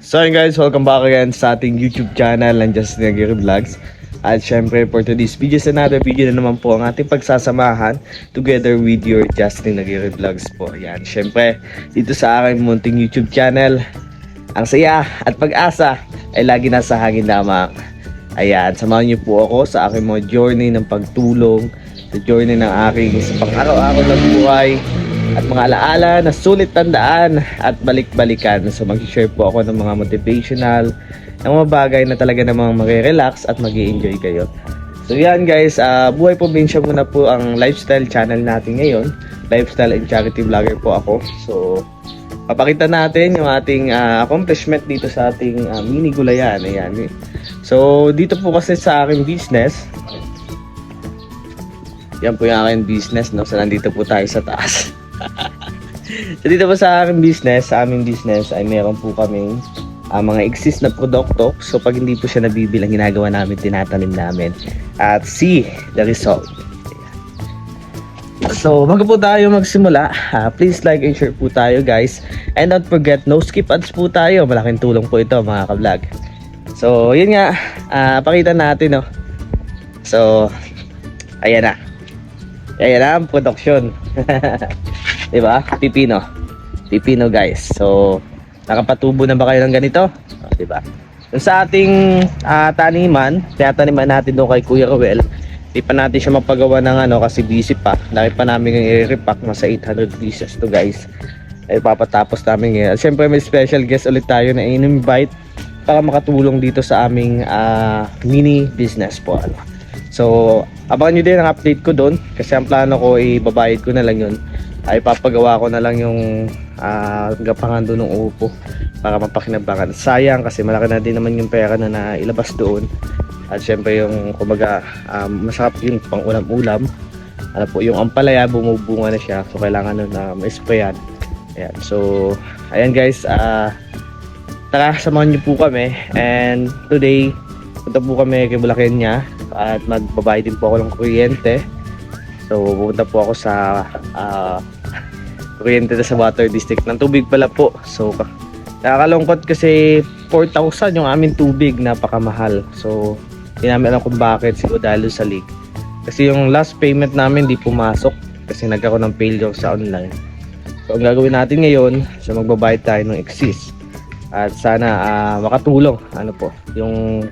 So yun guys, welcome back again sa ating YouTube channel ng Justin Aguirre Vlogs. At syempre for today's video, another video na naman po ang ating pagsasamahan together with your Justin Aguirre Vlogs po. Ayan, syempre dito sa aking munting YouTube channel, ang saya at pag-asa ay lagi nasa hangin lamang. Ayan, samahan niyo po ako sa aking mga journey ng pagtulong, sa journey ng aking sa pang-araw-araw na buhay at mga alaala na sulit tandaan at balik-balikan. So mag-share po ako ng mga motivational, ng mga bagay na talaga namang mag-relax at mag-i-enjoy kayo. So yan guys, Buhay Probinsya muna po ang lifestyle channel natin ngayon. Lifestyle and charity vlogger po ako. So papakita natin yung ating accomplishment dito sa ating mini gulayan. Ayan. So dito po kasi sa aking business, yan po yung aking business, no? So nandito po tayo sa taas. So dito po sa aking business, sa aming business ay meron po kaming mga exist na produkto. So pag hindi po siya nabibilang, ginagawa namin, tinatanim namin at see the result. So bago po tayo magsimula, please like and share po tayo guys, and don't forget, no skip ads po tayo. Malaking tulong po ito mga ka-vlog. So yun nga, pakita natin, no? So ayan na, ayan na ang production. Diba? Pipino guys. So nakapatubo na ba kayo ng ganito? Diba? Yung sa ating tinataniman natin doon kay Kuya Ruel, di pa natin siya mapagawa ng kasi busy pa. Laki pa namin yung i-repack, nasa 800 pieces to guys. Ay papatapos namin ngayon. Siyempre may special guest ulit tayo na in-invite para makatulong dito sa aming mini business po. So abangan nyo din ang update ko doon, kasi ang plano ko ibabayad ko na lang yun, ay papagawa ko na lang yung gapangan doon ng upo para mapakinabangan. Sayang kasi malaki na din naman yung pera na nailabas doon. At syempre yung kumbaga masarap yung pang ulam-ulam. Po, yung ampalaya bumubunga na siya, so kailangan nun na ma-sprayan. Ayan, so ayan guys, tara samahan niyo po kami, and today punta po kami kay Bulakenya at magbabayad din po ako ng kuryente. So pupunta po ako sa kuryente na sa water district ng tubig pala po. So nakakalungkot kasi 4,000 yung aming tubig, napakamahal. So hindi namin alam kung bakit, siguro dahil sa leak. Kasi yung last payment namin di pumasok kasi nagkaroon ng failure sa online. So ang gagawin natin ngayon, so magbabayad tayo ng exist. At sana makatulong po yung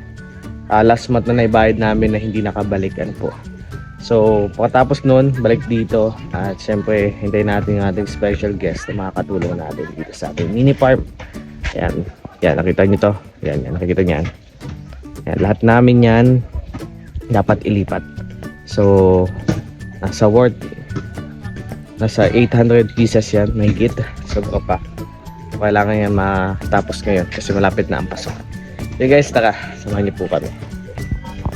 last month na naibayad namin na hindi nakabalikan po. So pagkatapos nun, balik dito at syempre hintayin natin yung ating special guest na makakatulong natin dito sa ating mini farm. Yan, nakita nyo to. Yan, nakikita nyo yan. Yan, lahat namin yan dapat ilipat. So nasa 800 pieces yan, mahigit. Sobra pa. Kailangan yan matapos ngayon kasi malapit na ang pasok. Okay guys, tara, samahan niyo po kami.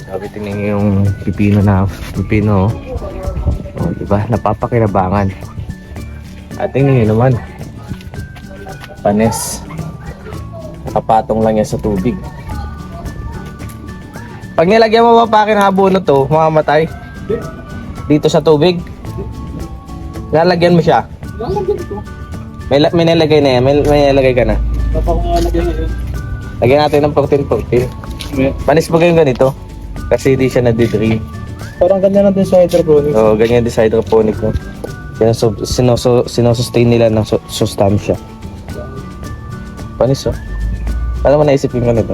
Sabi, tingnan niyo yung pipino. Oh, diba? Napapakinabangan. At tingnan niyo naman, panes. Nakapatong lang yan sa tubig. Pag nilagyan mo pa ng abono to, mamamatay dito sa tubig. Lalagyan mo siya. May nilagay na yan, may nilagay ka na. Lagyan natin ng 14. Panis ba yung ganito? Kasi hindi siya nadidrain. Parang ganyan na din sa hydroponics. Oo, ganyan din sa hydroponic. No? Sinosustain nila ng sustansya. Panis, oh. Paano mo naisip yung ganito?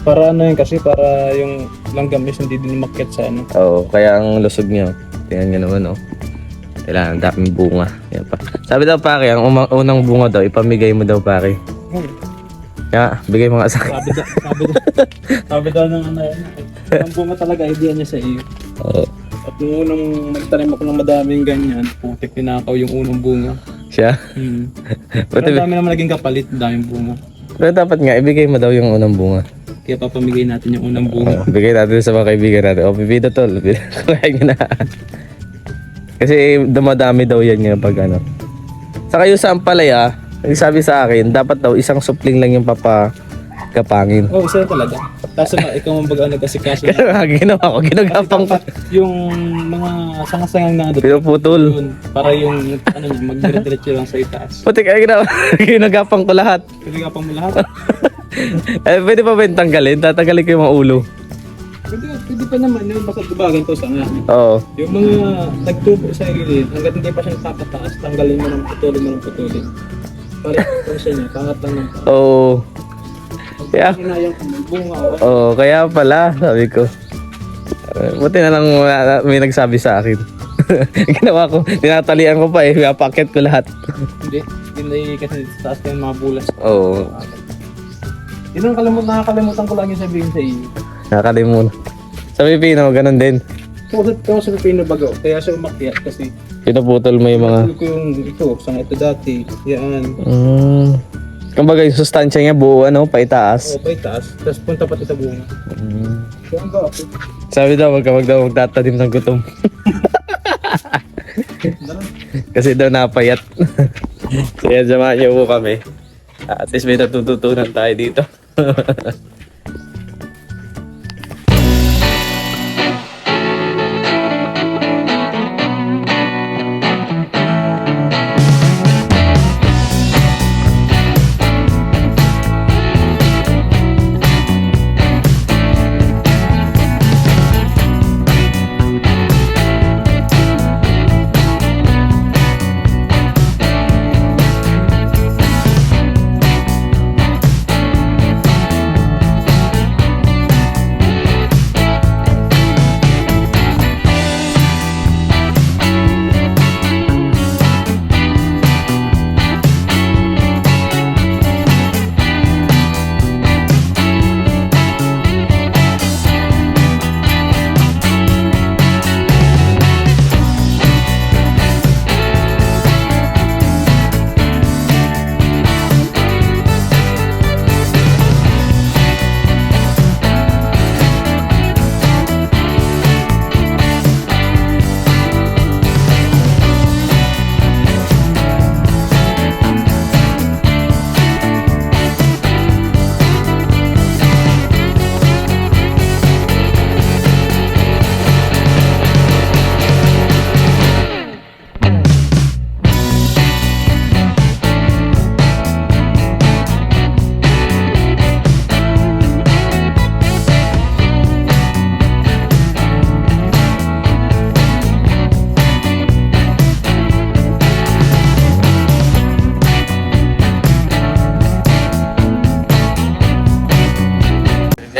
Para yun kasi, para yung langgamis hindi din umakyat sa Oo, kaya ang lusog niya. Tingnan nyo naman, oh. Kailangan, daming bunga. Yan pa. Sabi daw pare, ang unang bunga daw, ipamigay mo daw pare. Kaya, bigay mo nga sa akin. Sabi daw ng ang bunga talaga, idea niya sa iyo. Oo. At yung unang nagtanim ako ng madaming ganyan, putik pinakaw yung unang bunga. Siya? Pero ang dami naman naging kapalit, daming bunga. Pero dapat nga, ibigay mo daw yung unang bunga. Kaya papamigay natin yung unang bunga. Bigay natin sa mga kaibigan natin. O, pipito tol. Kuhain nyo na. Kasi dumadami daw yan nga pag Sa kayo sa ampalaya, sabi sa akin, dapat daw isang supling lang yung kapangin. Oo, isa talaga. Tapos ikaw ang baga nagkasikaso na Kaya ginawa ko, ginagapang ko. yung mga sangasangang na doon. Pinuputol. Yun, para yung ano niya, magdire-diretso lang sa itaas. Puti kaya ginawa, ginagapang ko lahat. Pinagapang mo lahat. Pwede pa ba yung tanggalin? Tatanggalin ko yung mga ulo. Pwede pa naman yun, basta tubagan to sanga. Oo. Yung mga nagtubo sa gilid, hanggat hindi pa siya napataas, tanggalin mo ng putulin. Para yung siya niya, pangat lang ng Oo. Kaya, hinayang ka, may bunga o oo, kaya pala, sabi ko. Buti na lang may nagsabi sa akin. Ginawa ko, tinatalian ko pa pinapakit ko lahat. hindi kasi taas ka yung mga bulas. Oo. Yun ang nakakalimutan ko lagi sabihin sa iyo. Nakakalimutan. Sa Pilipino, ganun din. Kung sa Pipino bago, kaya siya umakyat kasi Pinuputol mo yung mga... Tulog ko yung ito, sang ito dati, yan. Kumbaga yung sustansya niya buo, paitaas. O, pa itaas, tapos punta pati sa bunga. So, ang gapo. Sabi daw, wag daw magtatanim ng gutom. Kasi daw napayat. So yan, samahan niyo po kami. At least may natututunan tayo dito.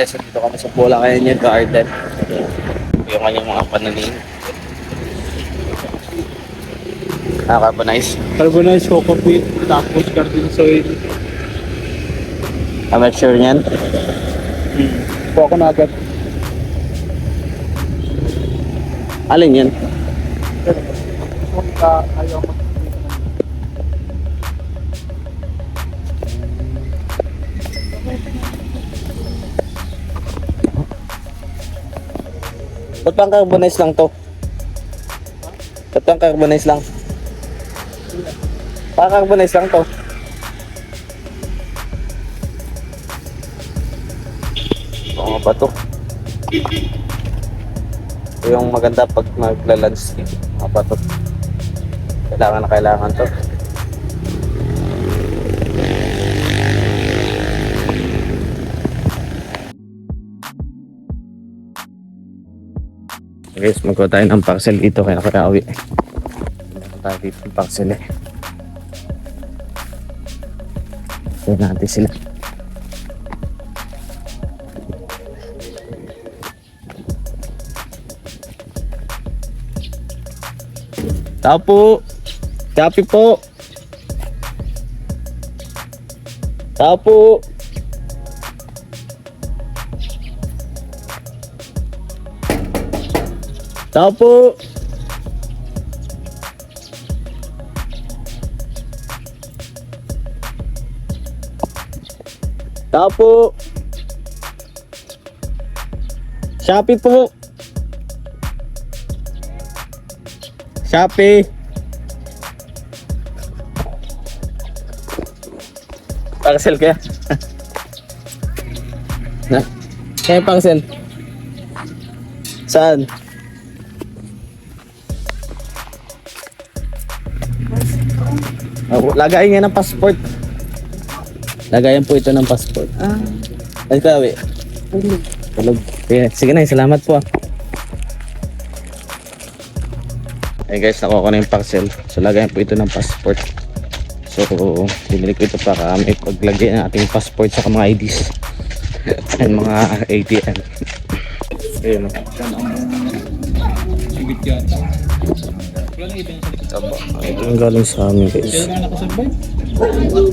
So dito kami sa Bulacan Garden. Yung kanyang mga pananim. Carbonize. Carbonized coco peat, tapos garden soil. I'm sure niyan. Po ako na agad. Alin yan? Ayaw Ba't pang carbonize lang to? Ba't pang carbonize lang? Pang carbonize lang to. Oo ba to? Ito yung maganda pag magla-landscape. Mga bato. Kailangan to. Guys, magkuha tayo ng parcel dito kaya nakakawi. Magkuha tayo dito ng parcel Tignan natin sila. Tao po! Copy po! Tao po! Tao po! Tao po! Shopee po! Shopee! Parcel kaya? Kaya pangsel. Saan? Oh, lagayin nga ng passport. Lagayan po ito ng passport. Ay, kawi. Tulog. Sige na, salamat po. Ay guys, nakuha ko na yung parcel. So lagayan po ito ng passport. So binili ko ito para may paglagay ng ating passport sa mga IDs and mga ATM. Ayun. Sigit yata. Wala na ibang sa Ito yung galing sa amin guys. Kaya nga nakasurvive.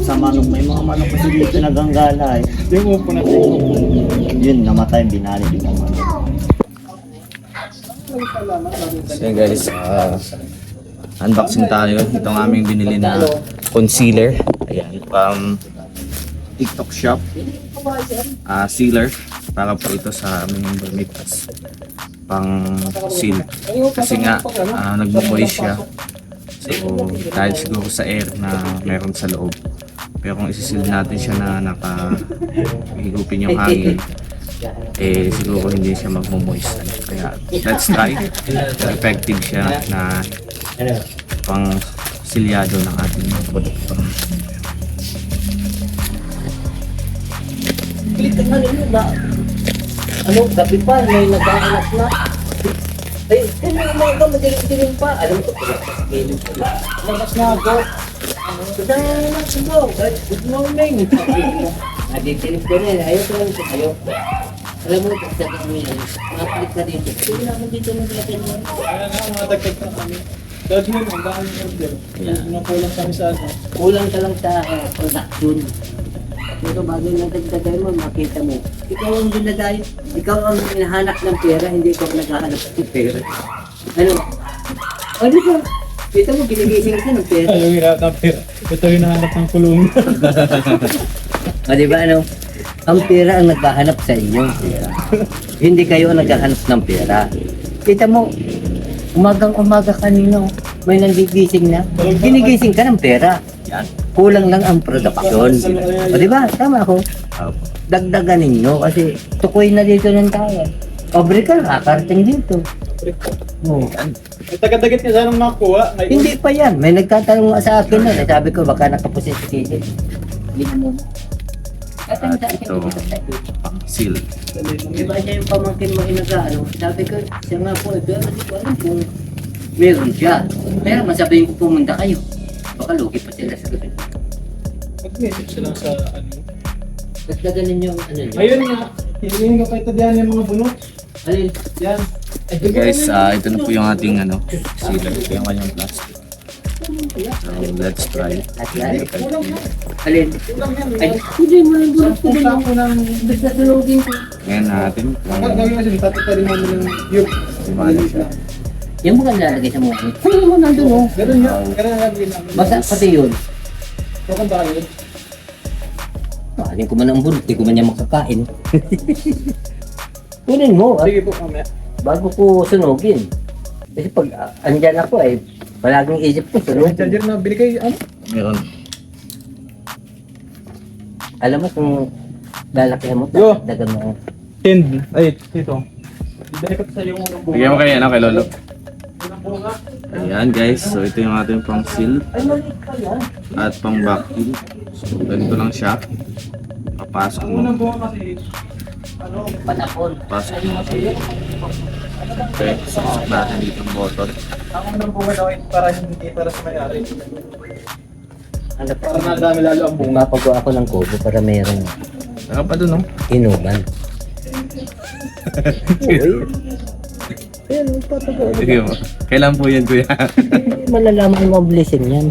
Sa manok, may mga manok kasi dito naganggala eh. Yung upo na Yun, namatay, binali din ang manok. So yun guys, unboxing tayo. Itong aming binili na concealer. Ayan, TikTok shop. Sealer. Para po ito sa aming Bermitas. Pang seal. Kasi nga, nagmo-moist siya. So, dahil siguro sa air na meron sa loob. Pero kung isisil natin siya na nakahigupin yung hangin, eh siguro hindi siya magmo-moist. Kaya let's try. Effective siya na pang silyado ng ating produkto. Ano, gabi pa, may nag-aanak na. Ay, kaya mga ka, madilim-dilim pa. Alam ko, labas na ako. Good morning. Naditilip ko rin, ayaw ko lang kayo. Alam mo, pagdating mo yan, makapalit ka dito. Sige naman dito naglagay mo. Kaya nga, mga dagdag na kami. Dahil mo, ang daan yung order. Nakulang kami sa ano. Kulang ka lang sa production. Pero bago yung nagdagdagay mo, makita mo. Ikaw ang ginagay, ikaw ang hinahanap ng pera, hindi ikaw naghahanap ng pera. Ano? Ano ba? Kita mo, ginigising ka ng pera. Ayaw hirap ng pera. Ito yung nahanap ng kulong. O diba ano? Ang pera ang naghahanap sa inyo. Hindi kayo ang naghahanap ng pera. Kita mo, umagang-umaga kanino, may nangigising na. Ginigising ka ng pera. Yan. Kulang lang ang production. O diba? Tama ako. Dagdagan ninyo kasi tukoy na dito ng tao. Obre ka, kakarating dito. Oh. May taga-dagit niya sanang makuha. Hindi pa yan. May nagtatanong nga sa akin na. Sabi ko, baka nakapusit si Kiki. Hindi mo. Ito, pang seal. Di ba siya yung pamangkin mo inaga, ano? Sabi ko, siya nga po, pero hindi ko alam kung meron siya. Pero masabihin ko pumunta kayo. Baka lugi pa sila sa gabi. Mag-message sila sa ano. Dagdagan ninyo ang ano nyo. Ayun nga. Hingin ko kayo diyan yung mga bunot. Alin? Yan. Okay guys, ito na po yung ating sealer. Ito yung kanyang plastic. So let's try. At yan? Alin? Ay, hindi mo yung bulot ko din. Kung saan ko ng... Basta tulogin ko. Ngayon natin Ang kung gagawin kasi, tatatarin namin ng yun. Simano siya. Yung mga nilalagay sa mukha. Kunin mo nandun oh. Ganun yun. Ganun ang gagawin namin. Basta pati yun. So kung bakit yun? Mahalin ko man ang bulot, di ko man niya makakain. Kunin mo at Sige po, mamaya. bago ko sunugin. Kasi pag andyan ako ay palaging isip ko May sunugin. charger na binigay, ano? Meron. Alam mo kung lalakihan mo, Yo. dagan mo. 10. Ay, ito. Ibigay ko sa iyo ng bunga. Bigyan mo kayo kay Lolo. Ng bunga. Ayan guys, so ito yung ating pang seal Ay, maliit pa yan. at pang vacuum. So ganito lang siya. Papasok Ang mo. unang bunga kasi, ano, Panahon. Pasok mo. Okay, sasok natin dito ang button. ang unang bunga daw ay para hindi para sa may-ari. Ano pa? Para nadami lalo ang bunga. Mapagawa ako ng kubo para mayroong Saka pa dun, no? inuman. Sige mo. Kailan po yan, kuya? Malalaman mo ang blessing yan.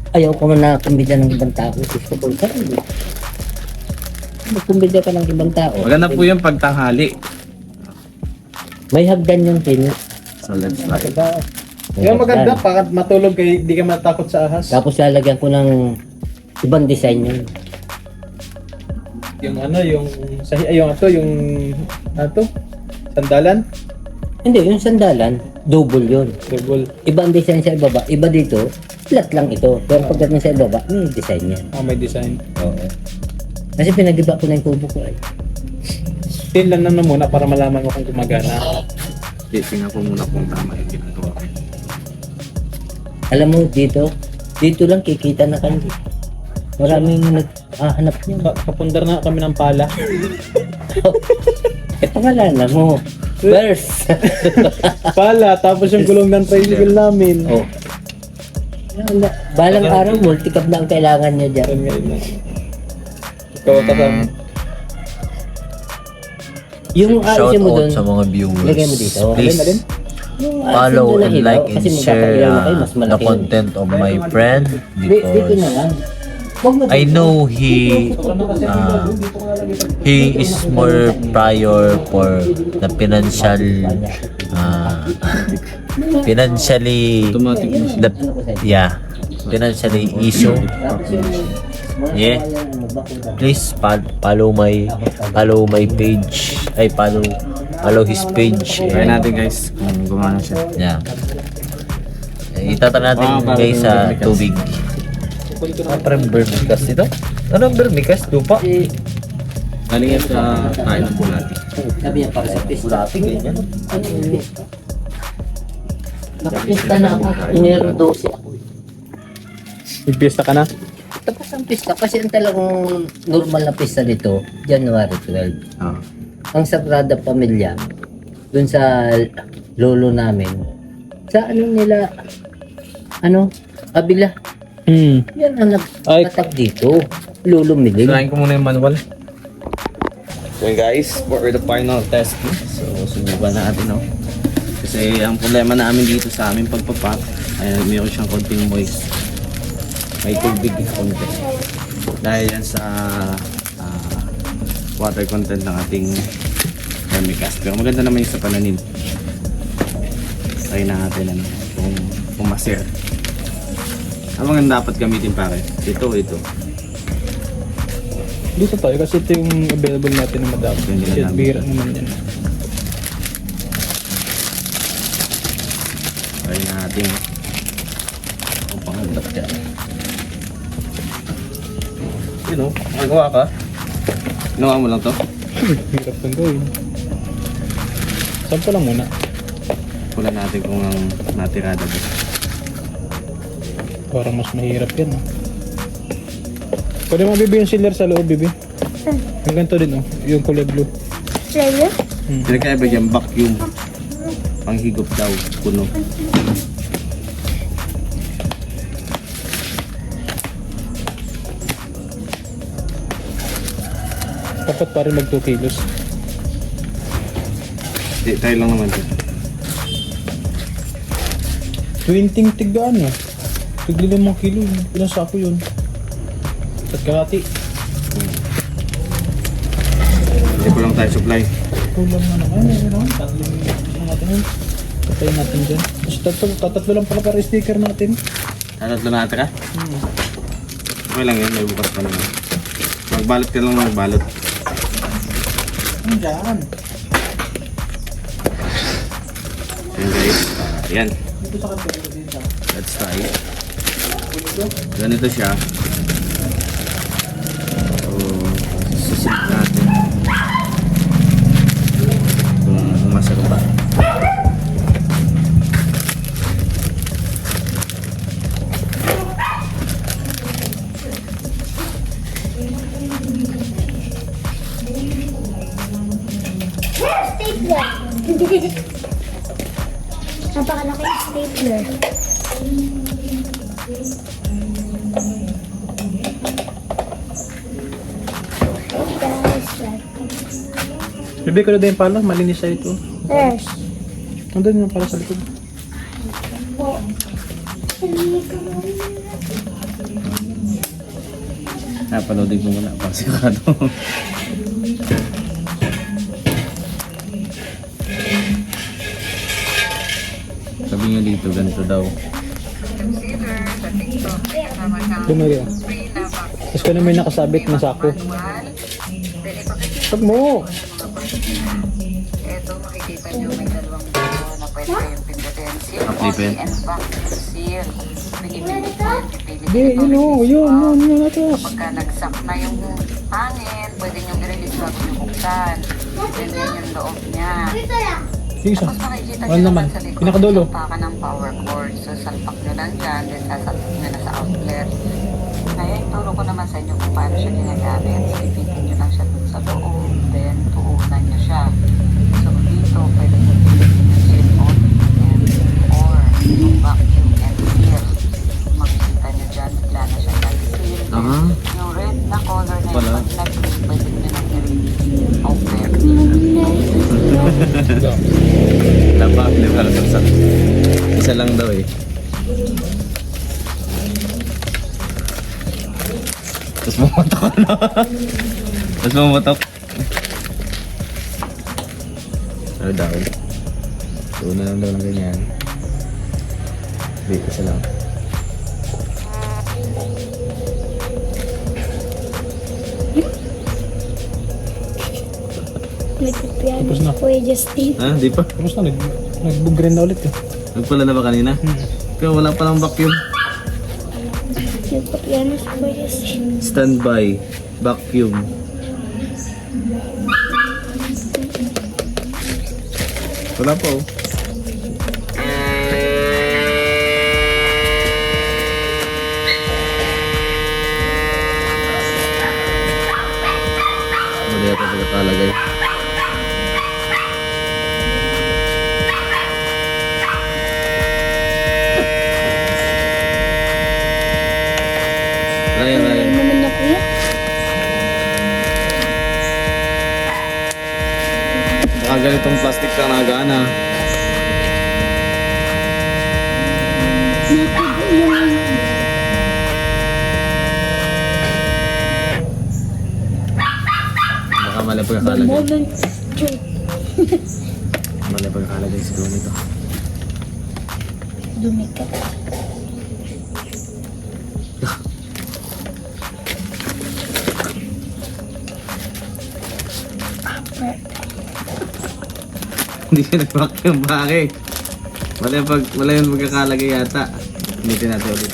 Ayaw ko man nakakumbida ng ibang tao. Gusto ko saan. Magkumbida ka ng ibang tao. Maganda po yung pagtanghali. May hagdan yung tini. So let's try. Diba? May Yung maganda, hagdan. para matulog kayo, di ka matakot sa ahas. Tapos lalagyan ko ng ibang design yun. Yung ano, yung yung ato, yung ato, sandalan, Hindi, yung sandalan, double yun. double. Ibang design sa ibaba. Iba dito, flat lang ito. Pero pagdating sa ibaba, may design yan. Oh, may design. Oo. Kasi pinag-iba ko na yung kubo ko ay. Tinlan lang na muna para malaman mo kung gumagana. Tingnan ko muna kung tama yung ginagawa ko. Alam mo, dito lang kikita na kayo. Maraming naghahanap niya. Kapundar na kami ng pala. Pangalanan mo. First. Pala, tapos yung gulong ng tricycle namin. Oh. Balang araw, multicab na ang kailangan niya dyan. Ikaw kasama. Yung Shout ayusin mo out doon, sa mga viewers. lagay mo dito. Please yung follow ayusin mo and ng like ilaw, and kasi share magkakailaw na kayo, mas the malaki. content of my friend Dito na because lang. Huwag mo I dito. know he is more prior for the financially Automatic na siya. financially issue. Yeah. Please follow my page. Follow his page. Try natin guys kung gumana siya. Yeah. Itata natin guys sa tubig. Parang vermicast ito? Ano ang vermicast? Lupa? Galing yan sa kain ng bulati. Sabi niya para sa pista. Ganyan. Ano yung pista? Nakapista na ako. Meron 12 ako. Nagpiesta ka na? Tapos ang pista, kasi ang talagang normal na pista nito, January 12. Ah. Ang Sagrada Pamilya, dun sa lolo namin, sa ano nila, Abila, yan ang nagtatag dito. Lolo Miling. Trying ko muna yung manual. So guys, for the final test. So, subukan natin, no? Kasi ang problema namin dito sa aming pagpapak ay mayroon siyang konting moist. May tubig na konti. Dahil yan sa water content ng ating vermicast. Pero maganda naman yung sa pananim. Try natin kung masir. Ano ang dapat gamitin pare? Ito. Dito tayo kasi ito yung available natin na madami. Hindi na Kasi namin. bihira naman yan. Try natin. Kung pangandap dyan. Yun o, magawa ka. Ginawa mo lang to. Hirap kang gawin. Sampo lang muna. Kulan natin kung ang natirada dito. Parang mas mahirap yan. Pwede mo bibi yung sealer sa loob, bibi. Yung ganito din, yung kulay blue. Player? Pinagkaiba dyan, vacuum. Panghigop daw, puno. Dapat pa rin mag 2 kilos. Di, tayo lang naman dito. 20 tigaan eh. Tigli 5 kilo. Ilang sako yun? At kalati. Hindi ko lang tayo supply. Kulang na naman. Tatlong natin yun. Patayin natin dyan. Tapos tatatlo lang pala para sticker natin. Tatlo natin ka? Okay lang yun, may bukas pa naman. Magbalot ka lang magbalot. Diyan. Ayan guys, ayan. Let's try. Ganito siya. So, susunod natin. Kung masarap ba. Stapler. Napakalaki yung stapler. Guys, Bibi ko na din pala. Malinis siya ito. yes. Nandun yung pala sa likod. Panoodin mo muna pang sigurado. Sabi nga dito, ganito daw. Bumili. Tapos ko na may nakasabit na sako. Tag mo! Ito, makikita nyo may dalawang buto na pwede kayong pindutin. Seal Uplitin. only and back to seal. Pinipili ko yung pipili. Hindi, yun ito. Pagka nagsak na yung hangin, pwede nyo i-release bago nyo buksan. Then yan yung loob niya. Sige siya. Tapos makikita Wala nyo naman. naman sa likod, Pinakadulo. sampakan ng power cord. So, salpak nyo lang dyan, then sasalpak nyo na sa outlet. Ngayon, turo ko naman sa inyo kung paano siya ginagamit. Ipitin nyo lang siya dun sa loob, then tuunan nyo siya. So, dito, pwede nyo pilitin yung seal on and or yung vacuum and seal. Makikita nyo dyan, bigla na siya nag-seal. Ah. Yung red na color na Wala. yung pag nag-seal, pwede nyo nang i-release. Open. Dapat, di ba? Isa lang daw eh. Tapos bumotok na. Tapos bumotok. Ano daw? Una lang daw ng ganyan. Hindi, isa lang. Nagpipiano Tapos na. si Kuya Justin. Ah, di pa? Tapos na, nag-green na ulit eh. Nagpula na ba kanina? Pero wala pa lang vacuum. Nagpipiano si Kuya Justin. Standby. Vacuum. Wala pa oh. Mali yata pagkakalagay. Ryan. Ano naman na Kuya? Baka ganitong plastic ka nagana. Baka mali pagkakalagay. Moment joke. Mali pagkakalagay siguro nito. Dumi ka. Hindi siya nag-vacuum, bakit? Wala yung magkakalagay yata. Ulitin natin ulit.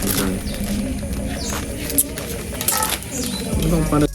Okay. Ano bang paano?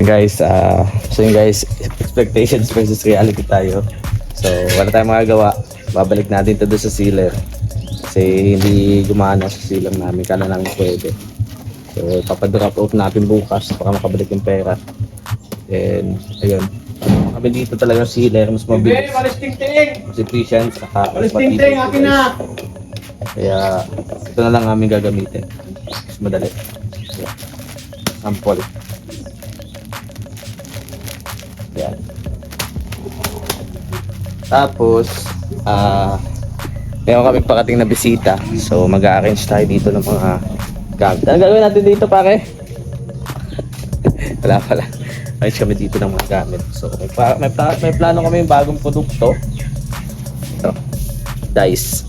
Guys, so yun guys, expectations versus reality tayo. So, wala tayong magagawa. Babalik natin to doon sa sealer. Kasi hindi gumana sa silang namin, kala namin pwede. So papadrop off natin bukas para makabalik yung pera. And ayun, makabili dito talaga sealer, mas mabilis, Malis ting-ting! mas efficient, saka mas Malis ting-ting, akin na! Kaya ito na lang aming gagamitin. Mas madali. Sample. Yan. Tapos, meron kami parating na bisita. So, mag-arrange tayo dito ng mga gamit. Ano gagawin natin dito, pare? Wala pala. Arrange kami dito ng mga gamit. So, may plano kami yung bagong produkto. Ito. Dice.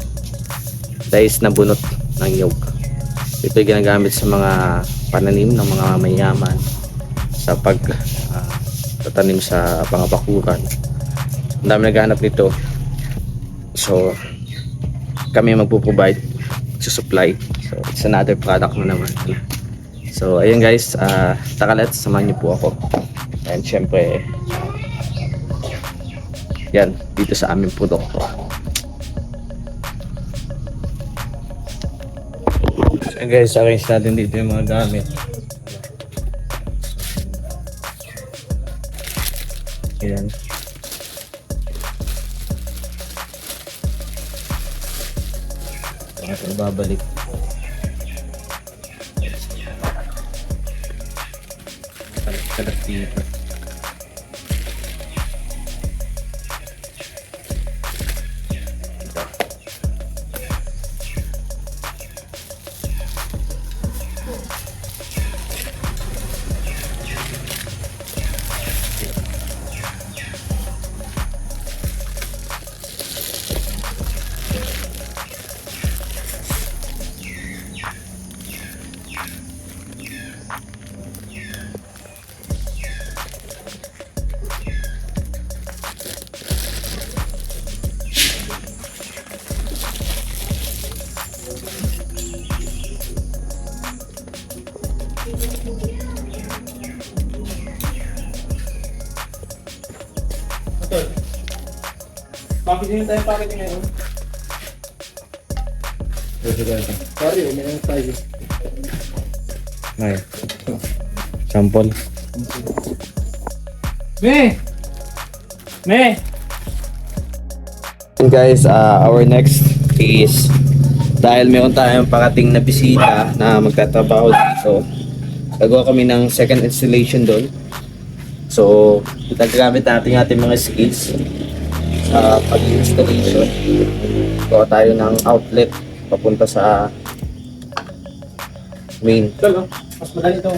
Dice na bunot ng nyug. Ito yung ginagamit sa mga pananim ng mga mayaman sa tatanim sa pangabakuran. Ang dami naghahanap nito. So, kami magpo-provide sa supply. So, it's another product na naman. So, ayun guys, tara let's, samahan niyo po ako. And syempre, yan, dito sa aming produkto. So guys, arrange natin dito yung mga gamit. Ayan. Ito babalik. Kalat dito. Bakit din tayo packaging ngayon? Sorry, uminom tayo. Ay. Sample. Me! Guys, our next is dahil meron tayong parating na bisita na magtatrabaho dito, gagawa kami ng second installation doon. So, itagamit natin ating mga skills sa pag-installation. Gawa tayo ng outlet papunta sa main. Ito, mas madali ito.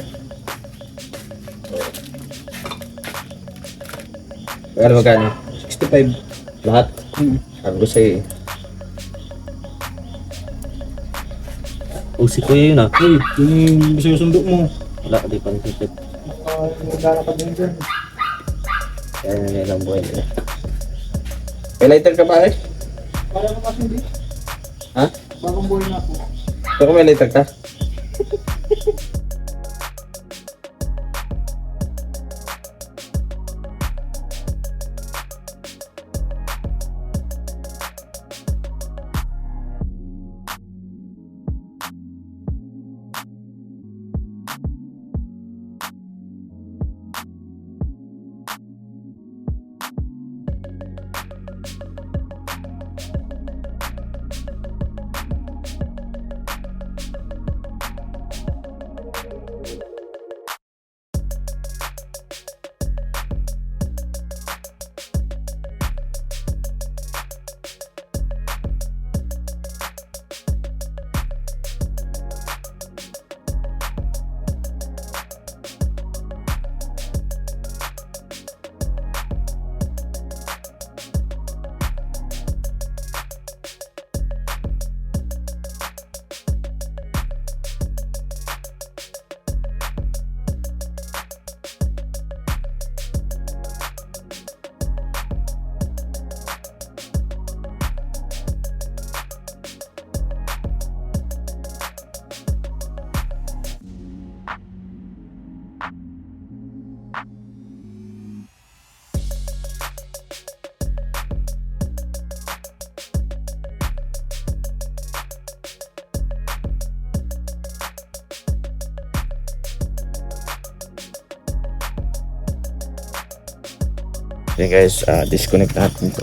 Magkano? 65. Lahat? Sabi ko sa'yo eh. Usi ko yun ah. Uy, yun yung sinusundo mo. Wala, di pa nagtitip. Maglalakad din dyan. Kaya na nilang buhay nila. May lighter ka pare? Para naman hindi. Ha? Bagong buhay na ako. Ito may lighter ka? Okay guys, disconnect natin to.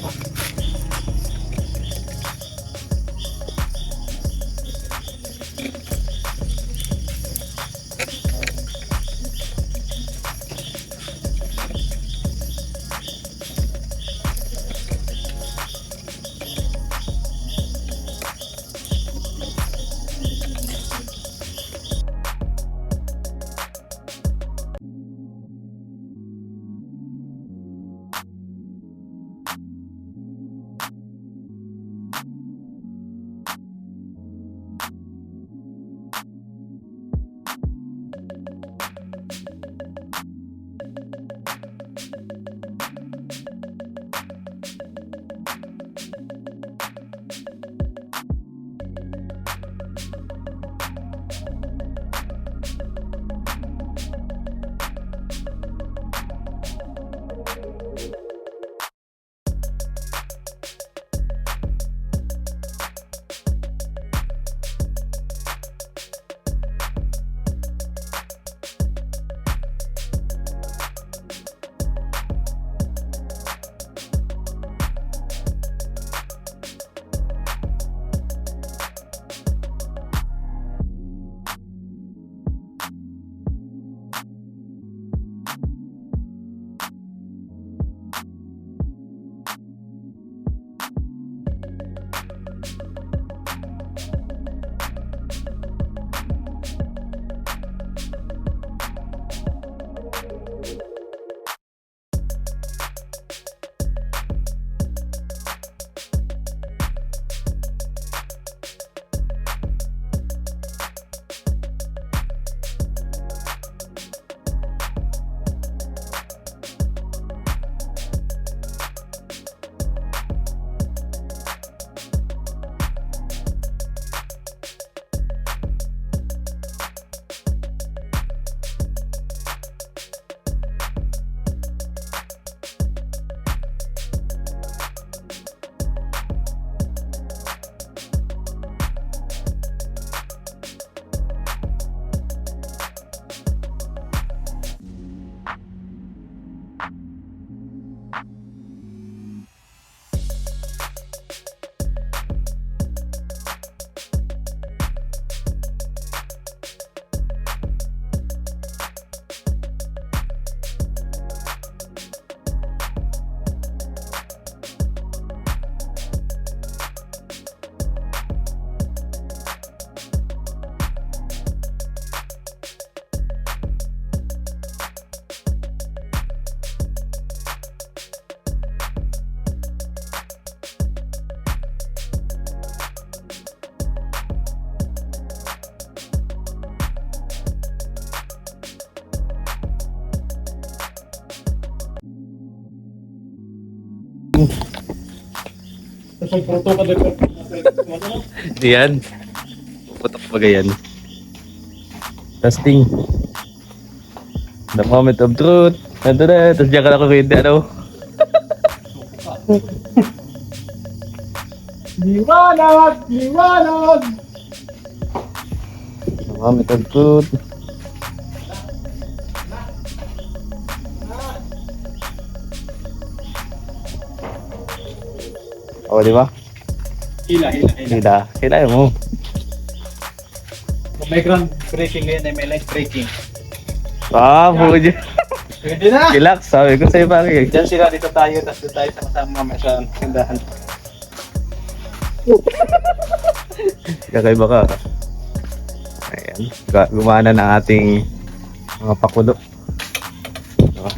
Tapos may photo ka doon. Yan. Putok pa ganyan. Testing. The moment of truth. Ito na. Tapos diyan ka na kukwente ano. Liwanag! Liwanag! The moment of truth. O, di ba? Hila. Hila mo. Kung may ground breaking ngayon ay may light breaking. Ah, puja. Pwede na! Relax, sabi ko sa'yo pare. Diyan sila, dito tayo, tapos dito tayo sama-sama mamaya sa tindahan. Kakaiba ka. Ayan. Gumana na ating mga pakulo.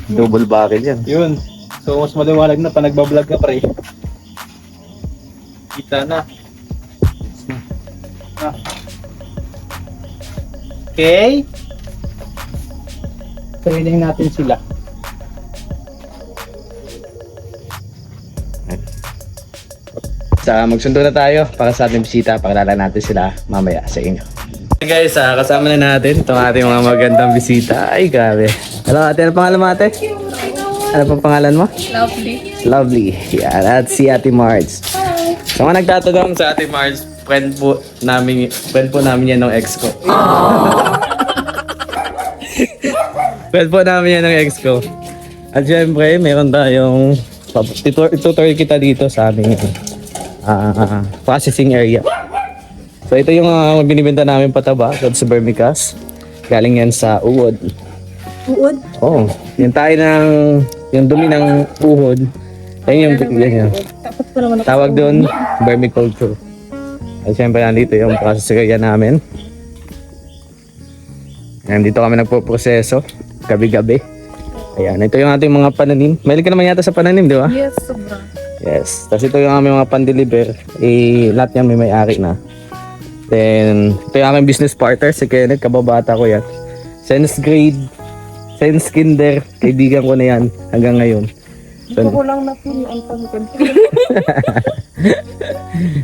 Double barrel yan. Yun. So, mas maliwanag na pa nagbablog ka pre. Kita na. Ah. Okay. Training natin sila. Magsundo na tayo para sa ating bisita. Pakilala natin sila mamaya sa inyo. Okay guys, kasama na natin itong ating mga magandang bisita. Ay, grabe. Hello ate, ano pangalan mo ate? Ano pang pangalan mo? Lovely. Lovely. Yan, at si Ate Marge. Sa mga nagtatanong sa Ate Marge, friend po namin yan ng ex ko. Friend po namin yan ng ex ko. At syempre, meron tayong tutor kita dito sa aming processing area. So ito yung binibenta namin pataba sa Vermicast. Galing yan sa uod. Uod? Oo. Yung tayo ng yung dumi ng uhod. Ayun yung yan. Tapos pa naman ako Tawag doon vermiculture. At syempre nandito yung processing area namin. Nandito kami nagpo-proseso gabi-gabi. Ayan, ito yung ating mga pananim. Mahilig ka naman yata sa pananim, di ba? Yes, sobra. Yes. Tapos ito yung aming mga pan-deliver. Lahat yan may may-ari na. Then, ito yung aming business partner, si Kenneth. Kababata ko yan. Sense grade, sense kinder. Kaibigan ko na yan hanggang ngayon. Ito ko lang na-feel ang pagkod.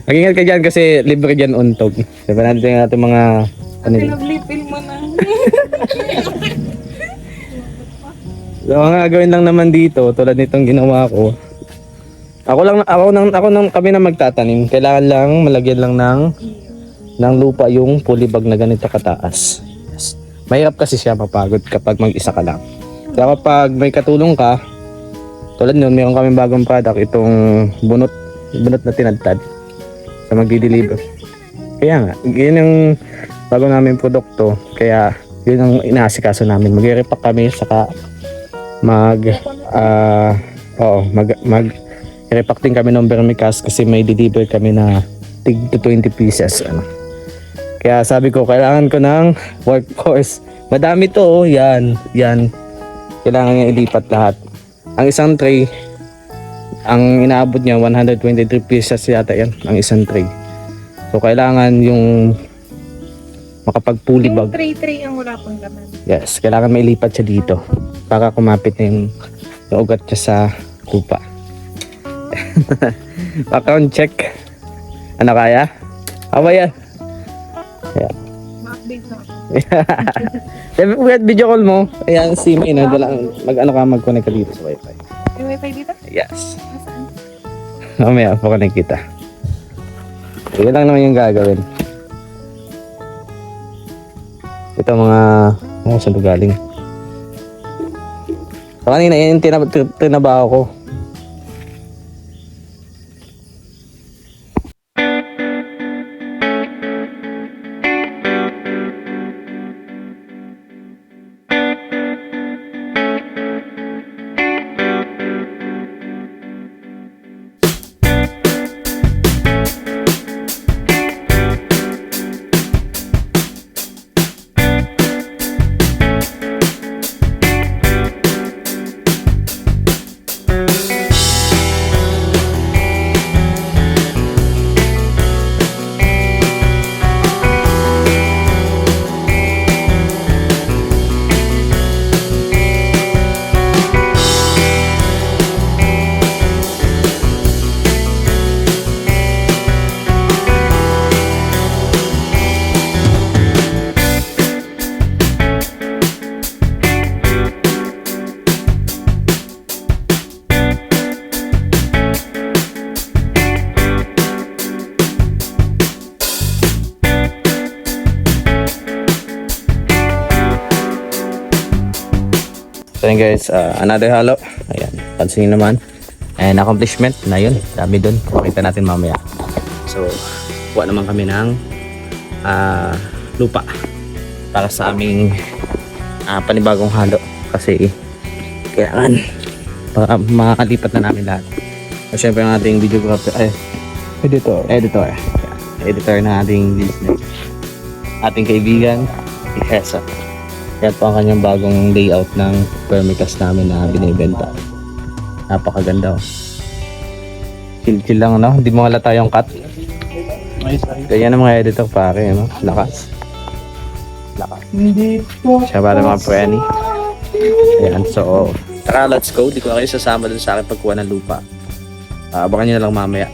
Mag-ingat ka dyan kasi libre dyan untog. Diba natin yung ating mga pananim. Pinablipil mo na. So, ang gagawin lang naman dito, tulad nitong ginawa ko. Kami na magtatanim. Kailangan lang malagyan lang ng lupa yung polybag na ganito kataas. Yes. Mahirap kasi siya, mapagod kapag mag-isa ka lang. Kaya kapag may katulong ka, tulad nun, meron kami bagong product, itong bunot na tinadtad sa magdi-deliver. Kaya nga, yun yung bago namin produkto. Kaya yun ang inaasikaso namin. Mag-repack kami, saka repack din kami ng Vermicast kasi may deliver kami na tig to 20 pieces. Kaya sabi ko, kailangan ko ng workforce. Madami to, yan. Kailangan niya ilipat lahat. Ang isang tray, ang inaabot niya 123 pieces yata yan, ang isang tray. So kailangan yung makapagpulibag. Yung tray ang wala pang laman. Yes, kailangan mailipat siya dito para kumapit na yung ugat niya sa lupa. Background check. Ano kaya? Awa yan. Yeah. Ma-update na ako. Sabi ko, video call mo. Ayan, si May, mag-connect ka dito sa wifi. Yung wifi dito? Yes. Nasaan? Mamaya, pa-connect kita. Yan lang naman yung gagawin. Ito saan ito galing? So, kanina yung tinabaho ko. So yun guys, another halo. Ayan, pansin nyo naman. And accomplishment na yun. Dami dun. Pakita natin mamaya. So, kuha naman kami ng lupa para sa aming panibagong halo. Kasi kailangan para makakalipat na namin lahat. So, syempre ang ating videographer, editor. Ayan, editor na ating business. Ating kaibigan, si Hesa. Yan po ang kanyang bagong layout ng Vermicast namin na binibenta. Napakaganda oh. Chill lang no, hindi mo halata yung cut. Ganyan ang mga editor pare, no? Lakas. Hindi po. Siya para mga preni. Ayan, so tara, let's go. Di ko kayo sasama dun sa akin pagkuha ng lupa. Abangan nyo na lang mamaya.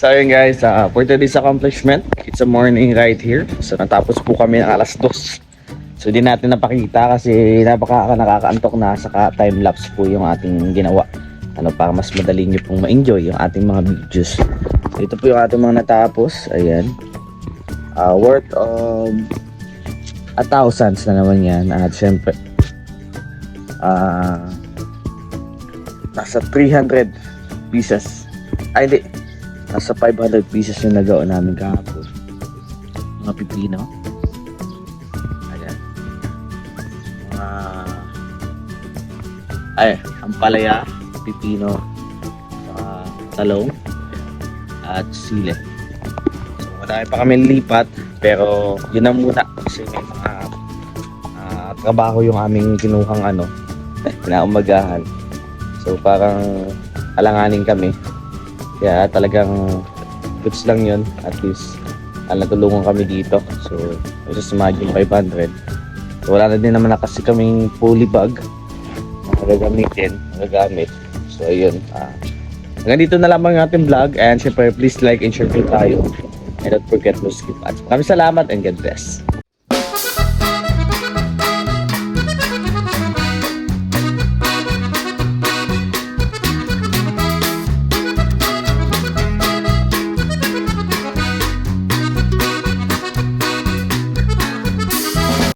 So ayun guys, for today's accomplishment, it's a morning right here. So natapos po kami ng alas 2. So di natin napakita kasi nakakaantok na, saka time-lapse po yung ating ginawa. Para mas madali nyo pong ma-enjoy yung ating mga videos. So ito po yung ating mga natapos. Ayan. Worth of 1,000 na naman yan. At syempre, nasa 300 pieces. Ay, hindi. Nasa 500 pieces yung nagawa namin kahapon. Mga pipino. Ayan. Ampalaya, pipino, talong, at sile. So, madami pa kami lipat, pero yun na muna. Kasi may mga trabaho yung aming kinuhang kinaumagahan. So, parang alanganin kami. Kaya talagang goods lang yun. At least natulungan kami dito. So just imagine 500. So wala na din naman na kasi kaming fully bag na magagamit. So ayun. Hanggang dito na lamang ang ating vlog. And syempre please like and share po tayo. And don't forget to skip ads. Maraming salamat and God bless.